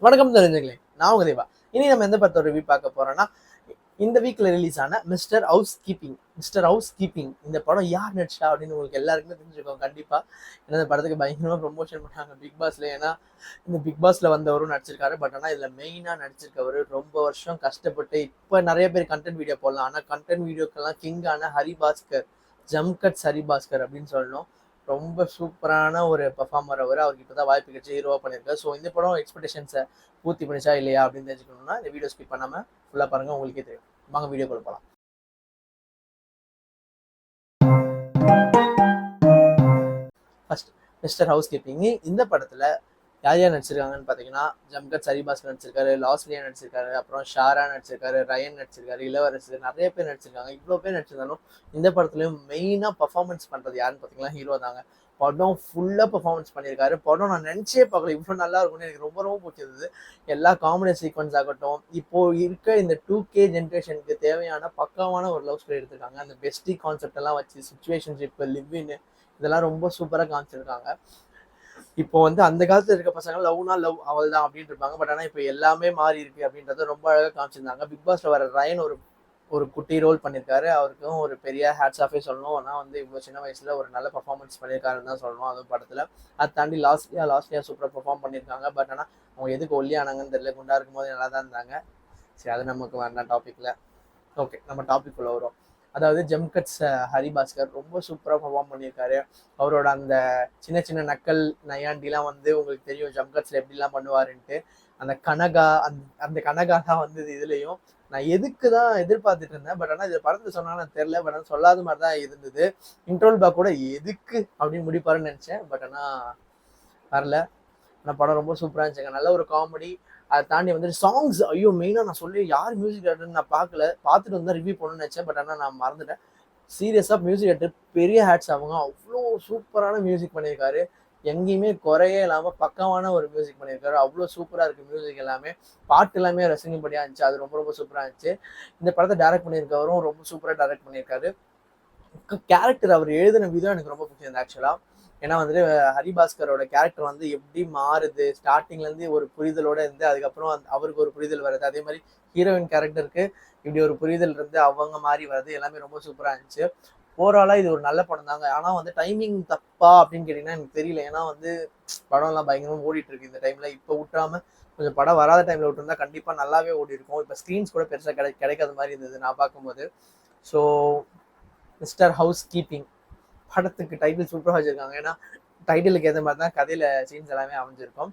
வணக்கம் தெரிஞ்சுங்களேன், நான் உங்க தேவா. இனி நம்ம எந்த படத்தோட ரிவ்யூ பார்க்க போறோம்னா, இந்த வீக்ல ரிலீஸ் ஆன மிஸ்டர் ஹவுஸ் கீப்பிங் இந்த படம் யார் நடிச்சா அப்படின்னு உங்களுக்கு எல்லாருக்குமே தெரிஞ்சிருக்கும் கண்டிப்பா. ஏன்னா இந்த படத்துக்கு பயங்கரமா ப்ரொமோஷன் பண்ணாங்க பிக் பாஸ்ல. ஏன்னா இந்த பிக் பாஸ்ல வந்தவரும் நடிச்சிருக்காரு. பட் ஆனால் இதுல மெயினா நடிச்சிருக்கவரு ரொம்ப வருஷம் கஷ்டப்பட்டு இப்ப நிறைய பேர் கண்டென்ட் வீடியோ போடலாம். ஆனா கண்டென்ட் வீடியோக்கெல்லாம் கிங்கான ஹரிபாஸ்கர், ஜம்கட்ஸ் ஹரிபாஸ்கர் அப்படின்னு சொல்லணும். ரொம்ப சூப்பரான ஒரு பெர்ஃபார்மர் அவருக்கு இப்பதான் வாய்ப்பு கிடைச்சி ஹீரோவா பண்ணியிருக்காரு. ஸோ இந்த படம் எக்ஸ்பெக்டேஷன்ஸை பூர்த்தி பண்ணிச்சா இல்லையா அப்படின்னு தெரிஞ்சுக்கணும்னா இந்த வீடியோ ஸ்கிப் பண்ணாம ஃபுல்லா பாருங்க, உங்களுக்கே தெரியும். வாங்க வீடியோ போகலாம். ஃபர்ஸ்ட் மிஸ்டர் ஹவுஸ் கீப்பிங் இந்த படத்துல யார் யார் நடிச்சிருக்காங்கன்னு பார்த்தீங்கன்னா, ஜம்கட் சரிபாஸ்கர் நடிச்சிருக்காரு, லாஸ்லியா நடிச்சிருக்காரு, அப்புறம் ஷாரா நடிச்சிருக்காரு, ரயன் நடிச்சிருக்காரு, இளவரசு, நிறைய பேர் நடிச்சிருக்காங்க. இவ்வளோ பேர் நடிச்சிருந்தாலும் இந்த படத்துலையும் மெயினாக பர்ஃபார்மன்ஸ் பண்ணுறது யாருன்னு பார்த்தீங்கன்னா ஹீரோ தாங்க. படம் ஃபுல்லாக பர்ஃபார்மன்ஸ் பண்ணியிருக்காரு. படம் நான் நினச்சே பார்க்கல இவ்வளோ நல்லா இருக்கும்னு. எனக்கு ரொம்ப ரொம்ப பிடிச்சிருந்தது. எல்லா காமெடி சீக்வன்ஸ் ஆகட்டும், இப்போ இருக்க இந்த 2K ஜென்ரேஷனுக்கு தேவையான பக்காவான ஒரு லவ் ஸ்டோரி எடுத்திருக்காங்க. அந்த பெஸ்டி கான்செப்ட் எல்லாம் வச்சு சிச்சுவேஷன்ஷிப், லிவ்வின் இதெல்லாம் ரொம்ப சூப்பராக காமிச்சிருக்காங்க. இப்போ வந்து அந்த காலத்துல இருக்க பசங்க லவ்னா லவ் அவள் தான் அப்படின்னு இருப்பாங்க. பட் ஆனால் இப்போ எல்லாமே மாறி இருக்கு அப்படின்றத ரொம்ப அழகாக காமிச்சிருந்தாங்க. பிக் பாஸ்ல வர ரயன் ஒரு ஒரு குட்டி ரோல் பண்ணியிருக்காரு. அவருக்கும் ஒரு பெரிய ஹேட்ஸ் ஆஃபே சொல்லணும். ஆனால் வந்து இவ்வளோ சின்ன வயசுல ஒரு நல்ல பர்ஃபார்மன்ஸ் பண்ணியிருக்காருன்னு தான் சொல்லணும் அதுவும் படத்துல. அதை தாண்டி லாஸ்ட்லியா சூப்பராக பெர்ஃபார்ம் பண்ணியிருக்காங்க. பட் ஆனால் அவங்க எதுக்கு ஒல்லியானாங்கன்னு தெரியல. குண்டா இருக்கும்போது நல்லா தான் இருந்தாங்க. சரி, அது நமக்கு வேண்டாம் டாபிக்ல. ஓகே, நம்ம டாபிக் உள்ள வரும். அதாவது ஜம்கட்ஸ் ஹரிபாஸ்கர் ரொம்ப சூப்பராக பர்ஃபார்ம் பண்ணியிருக்காரு. அவரோட அந்த சின்ன சின்ன நக்கல் நையாண்டிலாம் வந்து உங்களுக்கு தெரியும் ஜம்கட்ஸ்ல எப்படிலாம் பண்ணுவாருன்ட்டு. அந்த கனகா அந்த கனகா தான் வந்தது இதுலையும். நான் எதுக்கு தான் எதிர்பார்த்துட்டு இருந்தேன். பட் ஆனால் இது படத்துல சொன்னாலும் எனக்கு தெரியல. பட் ஆனால் சொல்லாத மாதிரி தான் இருந்தது. இன்ட்ரோல் பேக் கூட எதுக்கு அப்படின்னு முடிப்பாருன்னு நினைச்சேன். பட் ஆனால் வரல. ஆனால் படம் ரொம்ப சூப்பராக இருந்துச்சுங்க. நல்ல ஒரு காமெடி. அதை தாண்டி வந்துட்டு சாங்ஸ், ஐயோ மெயினாக நான் சொல்லி யார் மியூசிக் டேரக்டர்னு நான் பார்த்துட்டு வந்து ரிவ்யூ பண்ணணும்னு நினச்சேன். பட் ஆனால் நான் மறந்துட்டேன். சீரியஸாக மியூசிக் டேரக்டர் பெரிய ஹேட்ஸ் அவங்க. அவ்வளோ சூப்பரான மியூசிக் பண்ணியிருக்காரு. எங்கேயுமே குறையே இல்லாமல் பக்கமான ஒரு மியூசிக் பண்ணியிருக்காரு. அவ்வளோ சூப்பராக இருக்குது மியூசிக் எல்லாமே. பாட்டு எல்லாமே ரசிக்கும்படியாக இருந்துச்சு. அது ரொம்ப ரொம்ப சூப்பராக இருந்துச்சு. இந்த படத்தை டைரக்ட் பண்ணியிருக்கவரும் ரொம்ப சூப்பராக டைரக்ட் பண்ணியிருக்காரு. கேரக்டர் அவர் எழுதின விதம் எனக்கு ரொம்ப பிடிச்சிருந்தது ஆக்சுவலாக. ஏன்னா வந்துட்டு ஹரிபாஸ்கரோட கேரக்டர் வந்து எப்படி மாறுது, ஸ்டார்டிங்லேருந்து ஒரு புரிதலோட இருந்து அதுக்கப்புறம் அவருக்கு ஒரு புரிதல் வருது. அதே மாதிரி ஹீரோயின் கேரக்டருக்கு இப்படி ஒரு புரிதல் இருந்து அவங்க மாறி வருது. எல்லாமே ரொம்ப சூப்பராக இருந்துச்சு. ஓவராலாக இது ஒரு நல்ல படம் தாங்க. ஆனால் வந்து டைமிங் தப்பா அப்படின்னு கேட்டிங்கன்னா எனக்கு தெரியல. ஏன்னா வந்து படம்லாம் பயங்கரமாக ஓடிட்டு இருக்கு இந்த டைமில். இப்போ விட்டாம கொஞ்சம் படம் வராத டைமில் விட்டுருந்தா கண்டிப்பாக நல்லாவே ஓடி இருக்கும். இப்போ ஸ்க்ரீன்ஸ் கூட பெருசாக கிடைக்காத மாதிரி இருந்தது நான் பார்க்கும்போது. ஸோ மிஸ்டர் ஹவுஸ் கீப்பிங் படத்துக்கு டைட்டில் சூப்பராக வச்சிருக்காங்க. ஏன்னா டைட்டிலுக்கு ஏற்ற மாதிரி தான் கதையில சீன்ஸ் எல்லாமே அமைஞ்சிருக்கும்.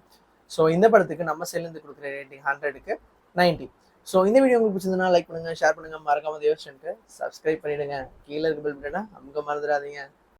ஸோ இந்த படத்துக்கு நம்ம சைட்லேருந்து கொடுக்குற ரேட்டிங் 100க்கு 90. ஸோ இந்த வீடியோ உங்களுக்கு பிடிச்சிருந்ததுன்னா லைக் பண்ணுங்க, ஷேர் பண்ணுங்க, மறக்காம தேவஸ்டன்ட்டு சப்ஸ்கிரைப் பண்ணிடுங்க. கீழே இருக்க பெல் பட்டனை அமுக்க மறந்துடாதீங்க.